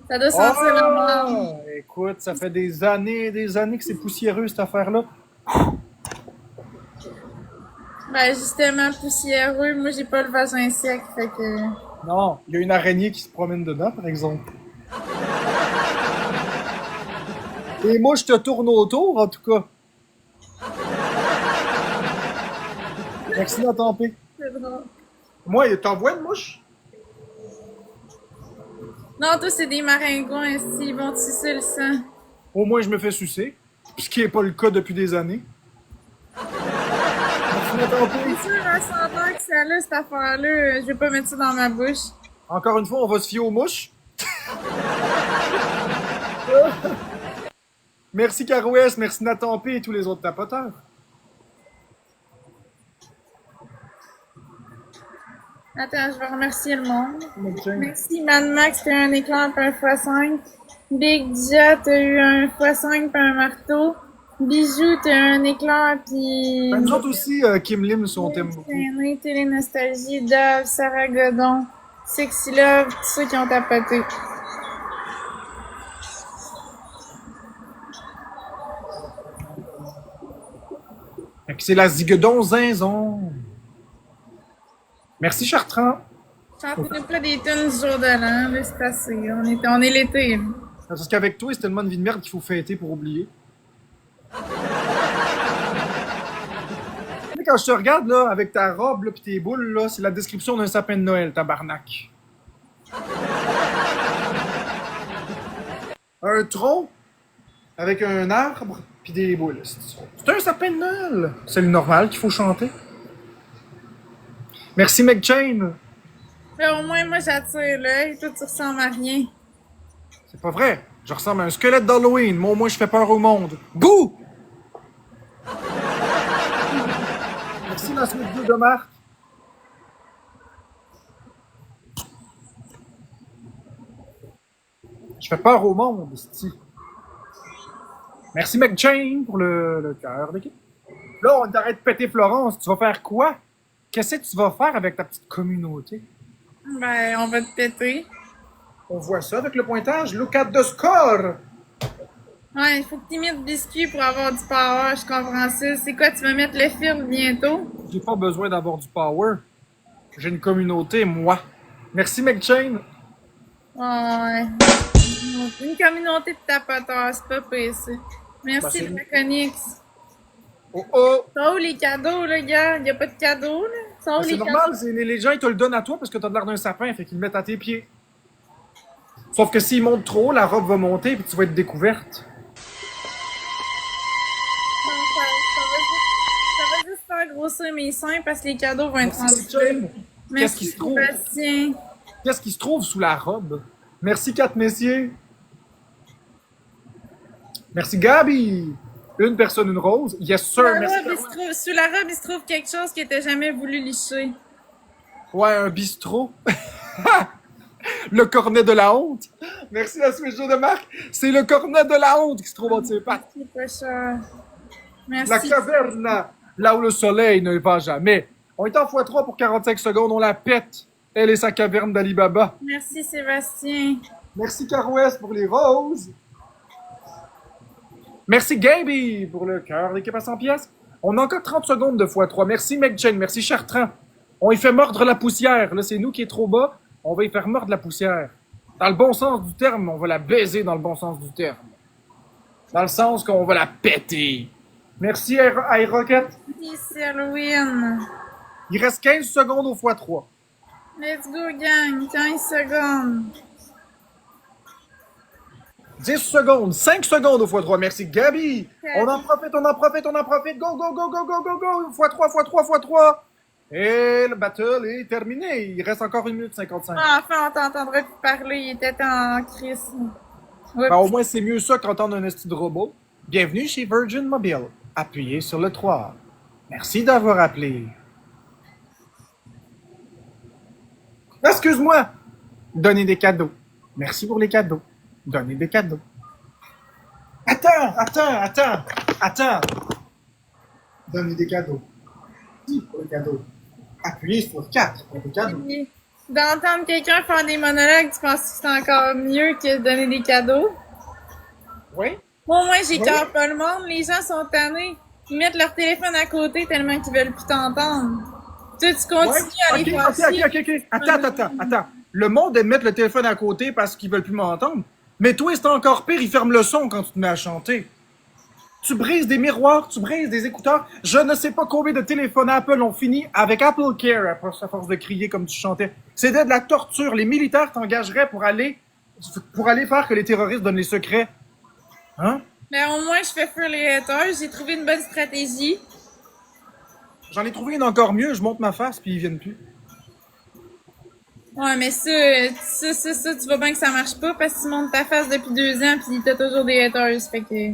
Ça doit sentir la merde. Écoute, ça fait des années et des années que c'est poussiéreux cette affaire-là. Ben, justement, poussiéreux, moi, j'ai pas le vagin sec, fait que... Non, il y a une araignée qui se promène dedans, par exemple. Et moi, je te tourne autour, en tout cas. Merci Nathan P. C'est drôle. Moi, t'envoies une mouche? Non, toi, c'est des maringouins, ils vont tisser le sang. Au moins, je me fais sucer. Ce qui n'est pas le cas depuis des années. Merci Nathan P. C'est sûr, la senteur que ça a, cette affaire-là, je vais pas mettre ça dans ma bouche. Encore une fois, on va se fier aux mouches. Merci Carouès, merci Nathan P et tous les autres tapoteurs. Attends, je vais remercier le monde. Merci Mad Max, t'as eu un éclair pis un x5. Big Jet, t'as eu un x5 pis un marteau. Bijou, t'as eu un éclair pis... Nous autres aussi, Kim Lim, on t'aime beaucoup. Télé Nostalgie, Dove, Sarah Godon, Sexy Love, tous ceux qui ont tapoté. Fait que c'est la Zigedon Zinzon. Merci Chartrand. Chantez pas des tunes du jour de l'an, là, c'est assez. On est l'été, là. Parce qu'avec toi, c'est tellement de vie de merde qu'il faut fêter pour oublier. Mais quand je te regarde, là, avec ta robe, là, pis tes boules, là, c'est la description d'un sapin de Noël, tabarnak. Un tronc avec un arbre pis des boules. C'est un sapin de Noël. C'est le normal qu'il faut chanter. Merci Meg Chain. Mais au moins, moi, j'attire l'œil, toi, tu ressembles à rien. C'est pas vrai. Je ressemble à un squelette d'Halloween. Moi, au moins, je fais peur au monde. Bouh! Merci la suite 2 de Marc. Je fais peur au monde, esti. Merci McChain pour le cœur d'équipe. Là, on t'arrête de péter Florence. Tu vas faire quoi? Qu'est-ce que tu vas faire avec ta petite communauté? Ben, on va te péter. On voit ça avec le pointage. Look at the score! Ouais, il faut que t'imites biscuit pour avoir du power, je comprends ça. C'est quoi, tu vas mettre le film bientôt? J'ai pas besoin d'avoir du power. J'ai une communauté, moi. Merci McChain. Ouais. Une communauté de tapoteurs, c'est pas PC. Merci, c'est- Draconix. Oh oh! Sont où les cadeaux, là, gars? Y a pas de cadeaux, là? Sont où C'est les normal, cadeaux? les gens ils te le donnent à toi parce que t'as l'air d'un sapin, fait qu'ils le mettent à tes pieds. Sauf que s'ils montent trop haut, la robe va monter puis tu vas être découverte. Non, ça va juste faire grossir mes seins parce que les cadeaux vont être Merci, enflés. Jen. Qu'est-ce qui Merci, se trouve? Sébastien. Qu'est-ce qui se trouve sous la robe? Merci, quatre messieurs. Merci, Gabi. Une personne, une rose. Yes, sir. Merci. Sous la robe, il se trouve quelque chose qui était jamais voulu licher. Ouais, un bistrot. Le cornet de la honte. Merci, la sweatshirt de Marc. C'est le cornet de la honte qui se trouve en tes pattes. C'est pas cher. Merci. La caverne, là où le soleil ne va jamais. On est en x3 pour 45 secondes, on la pète. Elle et sa caverne d'Alibaba. Merci, Sébastien. Merci, Carouès, pour les roses. Merci, Gaby, pour le cœur d'équipe à 100 pièces. On a encore 30 secondes de x3. Merci, McJane. Merci, Chartrand. On y fait mordre la poussière. Là, c'est nous qui est trop bas. On va y faire mordre la poussière. Dans le bon sens du terme, on va la baiser dans le bon sens du terme. Dans le sens qu'on va la péter. Merci, iRocket. Merci, Halloween. Il reste 15 secondes au x3. Let's go, gang. 15 secondes. 10 secondes, 5 secondes au x3. Merci, Gabi. Okay. On en profite, on en profite, on en profite. Go, go, go, go, go, go, go. x3, x3, x3. Et le battle est terminé. Il reste encore 1 minute 55. Enfin, on t'entendrait plus parler. Il était en crise. Ouais, Ben, au moins, c'est mieux ça qu'entendre un esti de robot. Bienvenue chez Virgin Mobile. Appuyez sur le 3. Merci d'avoir appelé. Excuse-moi. Donnez des cadeaux. Merci pour les cadeaux. Donnez des cadeaux. Attends. Donnez des cadeaux. Si, pour les cadeaux. Appuyez sur 4 pour les cadeaux. d'entendre quelqu'un faire des monologues, tu penses que c'est encore mieux que de donner des cadeaux? Oui? Moi, j'écœure pas le monde. Les gens sont tannés. Ils mettent leur téléphone à côté tellement qu'ils veulent plus t'entendre. Toi, tu continues à les faire chier. Ok. Attends. Le monde aime mettre le téléphone à côté parce qu'ils veulent plus m'entendre. Mais toi, c'est encore pire, ils ferment le son quand tu te mets à chanter. Tu brises des miroirs, tu brises des écouteurs. Je ne sais pas combien de téléphones Apple ont fini avec Apple Care à force de crier comme tu chantais. C'était de la torture. Les militaires t'engageraient pour aller faire que les terroristes donnent les secrets. Hein? Mais au moins, je fais fuir les haters. J'ai trouvé une bonne stratégie. J'en ai trouvé une encore mieux. Je monte ma face puis ils viennent plus. Ouais, mais ça, tu vois bien que ça marche pas parce que tu montes ta face depuis 2 ans pis t'as toujours des haters, fait que...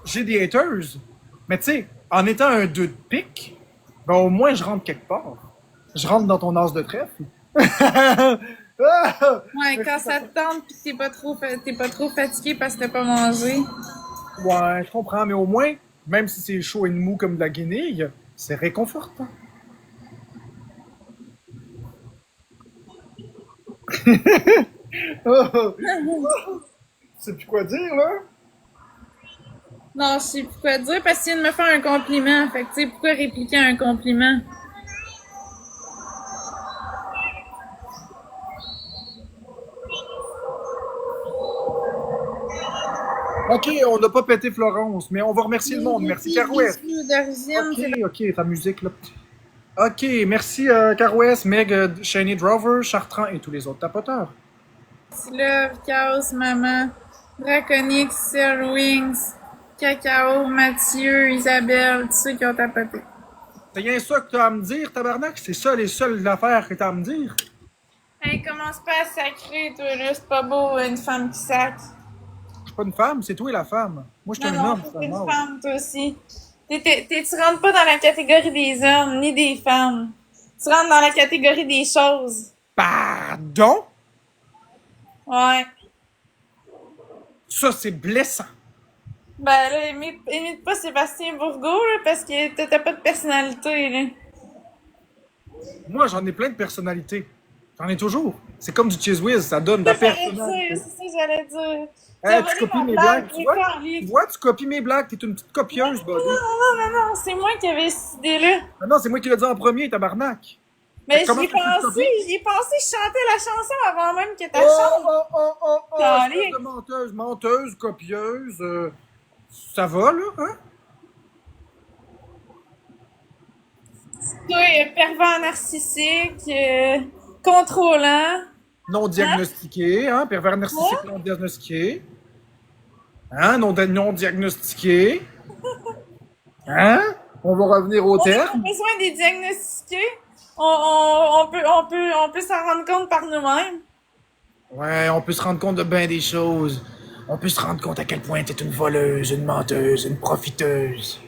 J'ai des haters. Mais tu sais, en étant un 2 de pique, ben au moins je rentre quelque part. Je rentre dans ton as de trèfle. Ouais, quand ça te tente pis t'es pas trop fatigué parce que t'as pas mangé. Ouais, je comprends, mais au moins, même si c'est chaud et mou comme de la guenille, c'est réconfortant. Tu sais plus quoi dire, là? Non, je sais plus quoi dire parce qu'il vient de me faire un compliment. Fait que tu sais, pourquoi répliquer un compliment? Ok, on n'a pas pété Florence, mais on va remercier le monde. Merci, Carouès. Ok, ta musique, là. Ok, merci, Carouès, Meg, Shani Drover, Chartrand et tous les autres tapoteurs. Love, Chaos, Maman, Draconix, Sir Wings, Cacao, Mathieu, Isabelle, tous ceux qui ont tapoté. C'est rien ça que t'as à me dire, tabarnak? C'est ça les seules affaires que t'as à me dire? Hey, commence pas à sacrer, toi, là. C'est pas beau, une femme qui sacre. Je suis pas une femme, c'est toi la femme. Moi, je suis un homme. T'es une femme, toi aussi. Tu rentres pas dans la catégorie des hommes, ni des femmes. Tu rentres dans la catégorie des choses. Pardon? Ouais. Ça, c'est blessant. Ben là, imite pas Sébastien Bourgault, là, parce que t'as pas de personnalité, là. Moi, j'en ai plein de personnalités. J'en ai toujours. C'est comme du cheese whiz, ça donne de la personnalité. C'est ça que j'allais dire. Hey, tu copies mes blagues, tu vois, tu copies mes blagues, t'es une petite copieuse, buddy. Non, c'est moi qui avais cette idée-là. Ah non, c'est moi qui l'ai dit en premier, tabarnak. Mais j'y ai pensé, je chantais la chanson avant même que t'as chanté. Je te demande menteuse, copieuse. Ça va, là, hein? Toi, pervers narcissique, contrôlant. Non Hein? diagnostiqué, hein? Pervers Quoi? narcissique non diagnostiqué. Hein? Non diagnostiqué. Hein? On va revenir au On n'a pas terme. besoin des diagnostiquer. On peut s'en rendre compte par nous-mêmes. Ouais, on peut se rendre compte de bien des choses. On peut se rendre compte à quel point t'es une voleuse, une menteuse, une profiteuse.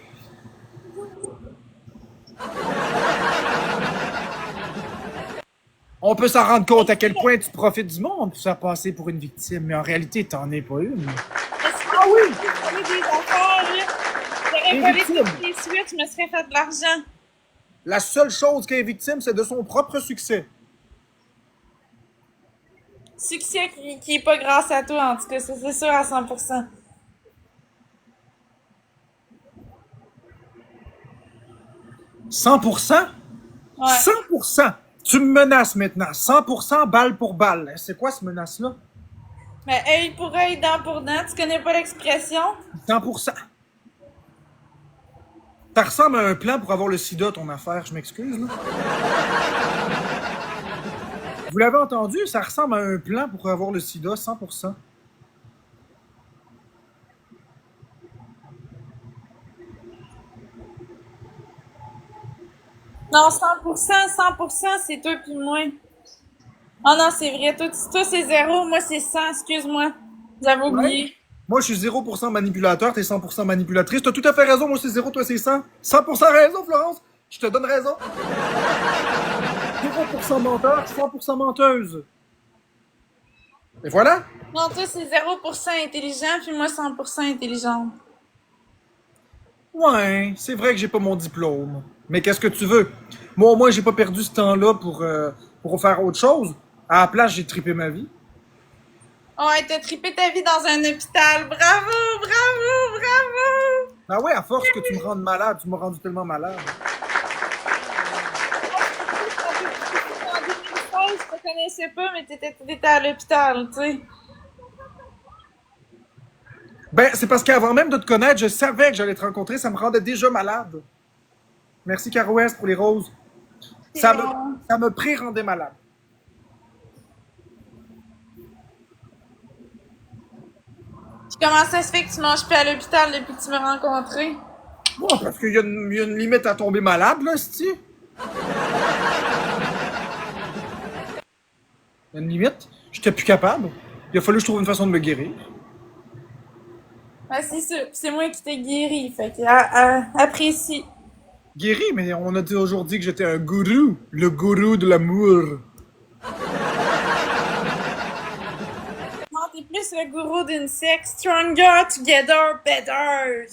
On peut s'en rendre compte à quel point tu profites du monde pour se faire passer pour une victime, mais en réalité, t'en es pas une. Ah oui! J'aurais des affaires, là. J'aurais T'es volé victime. toutes les suites, je me serais fait de l'argent. La seule chose qu'elle est victime, c'est de son propre succès. Succès qui est pas grâce à toi, en tout cas, ça c'est sûr à 100%. 100%? Ouais. 100%! Tu me menaces maintenant. 100% balle pour balle. C'est quoi ce menace-là? Mais œil pour œil, dent pour dent, tu connais pas l'expression? 100%. Ça ressemble à un plan pour avoir le sida, ton affaire. Je m'excuse, là. Vous l'avez entendu? Ça ressemble à un plan pour avoir le sida, 100%. Non, 100%, c'est toi pis moi. Oh non, c'est vrai, toi c'est 0, moi c'est 100, excuse-moi. J'avais oublié. Moi, je suis 0% manipulateur, t'es 100% manipulatrice. T'as tout à fait raison, moi c'est 0, toi c'est 100. 100% raison, Florence. Je te donne raison. 0% menteur, 100% menteuse. Et voilà. Non, toi c'est 0% intelligent, puis moi 100% intelligente. Ouais, c'est vrai que j'ai pas mon diplôme. Mais qu'est-ce que tu veux? Moi, au moins, j'ai pas perdu ce temps-là pour faire autre chose. À la place, j'ai trippé ma vie. Ouais, t'as trippé ta vie dans un hôpital. Bravo, bravo, bravo! Ah ouais, à force que tu me rendes malade, tu m'as rendu tellement malade. En 2016, je te connaissais pas, mais t'étais à l'hôpital, tu sais. Ben, c'est parce qu'avant même de te connaître, je savais que j'allais te rencontrer, ça me rendait déjà malade. Merci, Caro West, pour les roses. C'est bon. Ça me pré-rendait malade. Puis comment ça se fait que tu manges plus à l'hôpital depuis que tu m'as rencontré? Bon, parce qu'il y a une limite à tomber malade, là, c'ti. Il y a une limite. J'étais plus capable. Il a fallu que je trouve une façon de me guérir. Ben, c'est sûr. Puis c'est moi qui t'ai guéri. Fait que, apprécie. Guéri, mais on a dit aujourd'hui que j'étais un gourou. Le gourou de l'amour. Non, t'es plus le gourou d'une secte. Stronger together, better.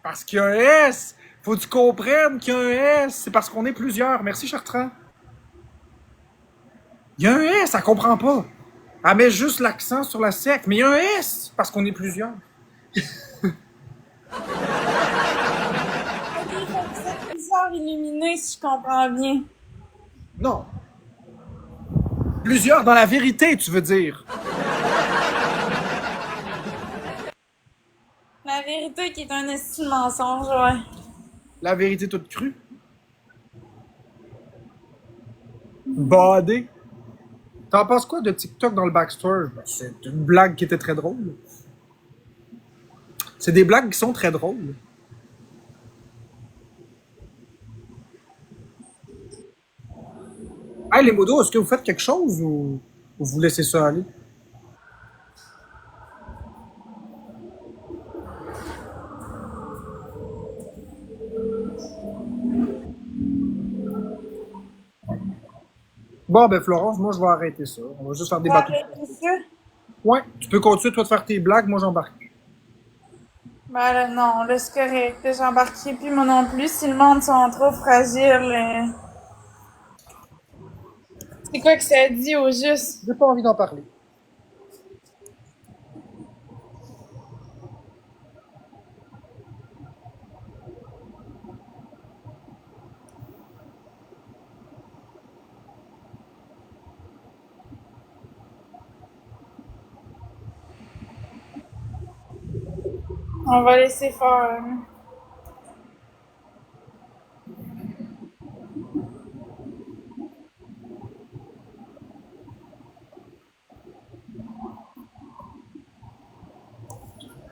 Parce qu'il y a un S. Faut que tu comprennes qu'il y a un S. C'est parce qu'on est plusieurs. Merci, Chartrand. Il y a un S, elle comprend pas. Elle met juste l'accent sur la secte. Mais il y a un S, parce qu'on est plusieurs. Ok, fait que vous êtes plusieurs illuminés, si je comprends bien. Non. Plusieurs dans la vérité, tu veux dire. La vérité qui est un estime mensonge, ouais. La vérité toute crue. Badé. T'en penses quoi de TikTok dans le backstore? Ben, c'est une blague qui était très drôle. C'est des blagues qui sont très drôles. Hey, les modos, est-ce que vous faites quelque chose ou vous laissez ça aller? Bon, ben Florence, moi je vais arrêter ça. On va juste faire des Ouais, bateaux. c'est ça. Ouais, tu peux continuer toi de faire tes blagues, moi j'embarque. Ben là, non, là, c'est correct. Là, j'embarquerai plus, moi non plus. Si le monde sont trop fragiles, c'est quoi que ça dit au juste? J'ai pas envie d'en parler. On va laisser faire.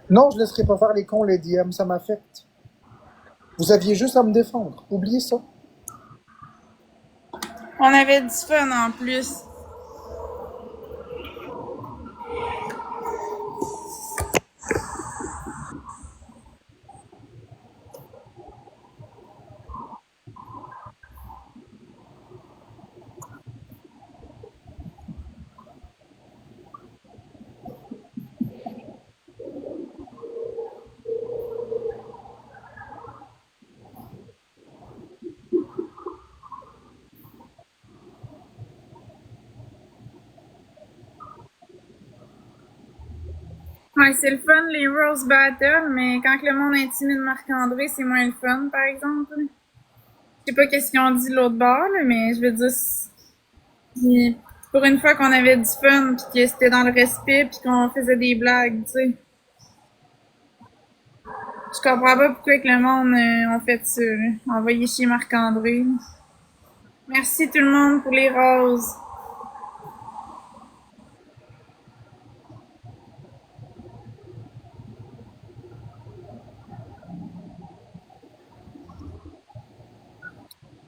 Non, je laisserai pas faire les cons, les DM, ça m'affecte. Vous aviez juste à me défendre. Oubliez ça. On avait du fun en plus. Ouais, c'est le fun, les Rose Battle, mais quand le monde intimide Marc-André, c'est moins le fun, par exemple. Je sais pas qu'est-ce qu'ils ont dit de l'autre bord, là, mais je veux dire, pour une fois qu'on avait du fun, puis que c'était dans le respect, puis qu'on faisait des blagues, tu sais. Je comprends pas pourquoi que le monde a fait ça, là. Envoyer chier Marc-André. Merci tout le monde pour les roses.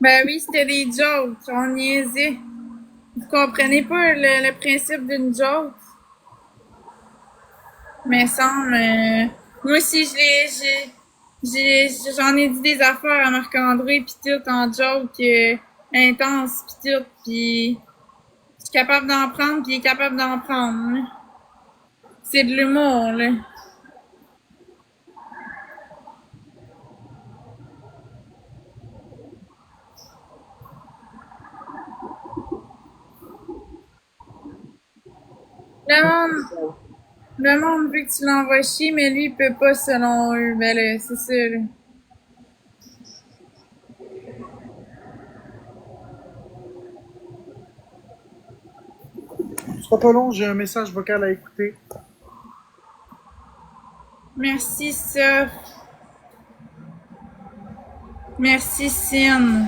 Ben oui, c'était des jokes, on niaisait. Vous comprenez pas le principe d'une joke? Mais semble, moi aussi, j'en ai dit des affaires à Marc-André pis tout en joke intense pis tout, pis je suis capable d'en prendre pis il est capable d'en prendre. Là. C'est de l'humour, là. Le monde, le monde veut que tu l'envoies chier, mais lui, il peut pas selon eux. Ben là, c'est ça, là. Ce sera pas long, j'ai un message vocal à écouter. Merci, Soph. Merci, Sin.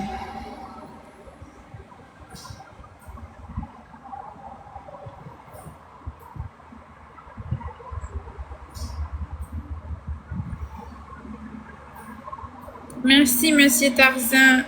Merci, Monsieur Tarzan.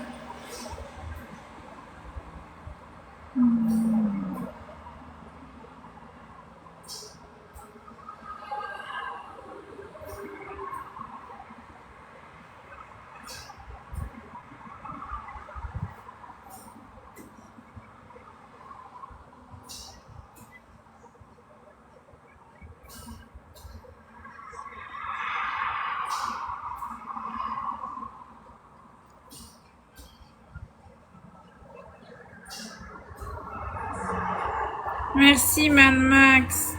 Merci, Mad Max.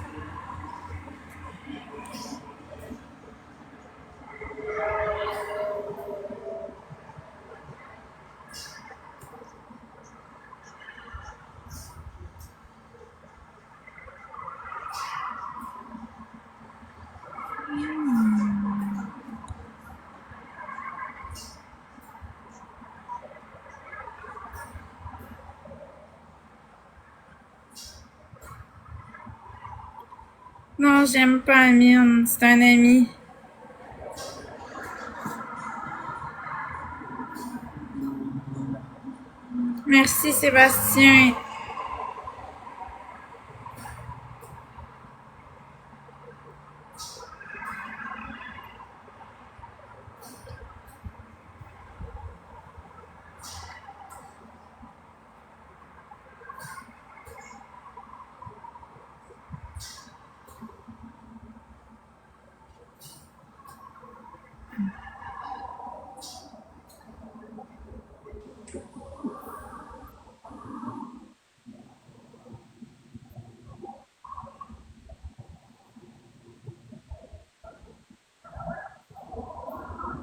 Non, j'aime pas Amine, c'est un ami. Merci, Sébastien.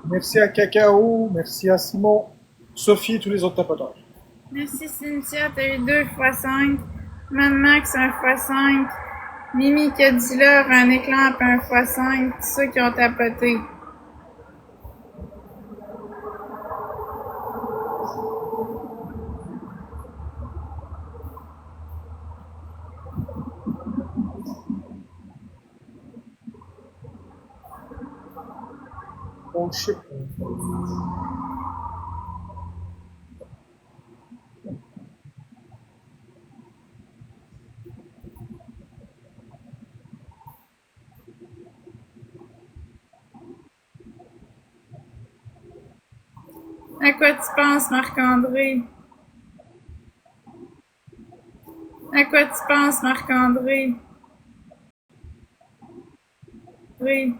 Merci à Cacao, merci à Simon, Sophie et tous les autres tapoteurs. Merci, Cynthia, t'as eu 2 x 5. Mad Max, 1 x 5. Mimi qui a dit là, un éclair puis un x5, c'est ceux qui ont tapoté. Bon, je sais pas. À quoi tu penses, Marc-André? À quoi tu penses, Marc-André? Oui.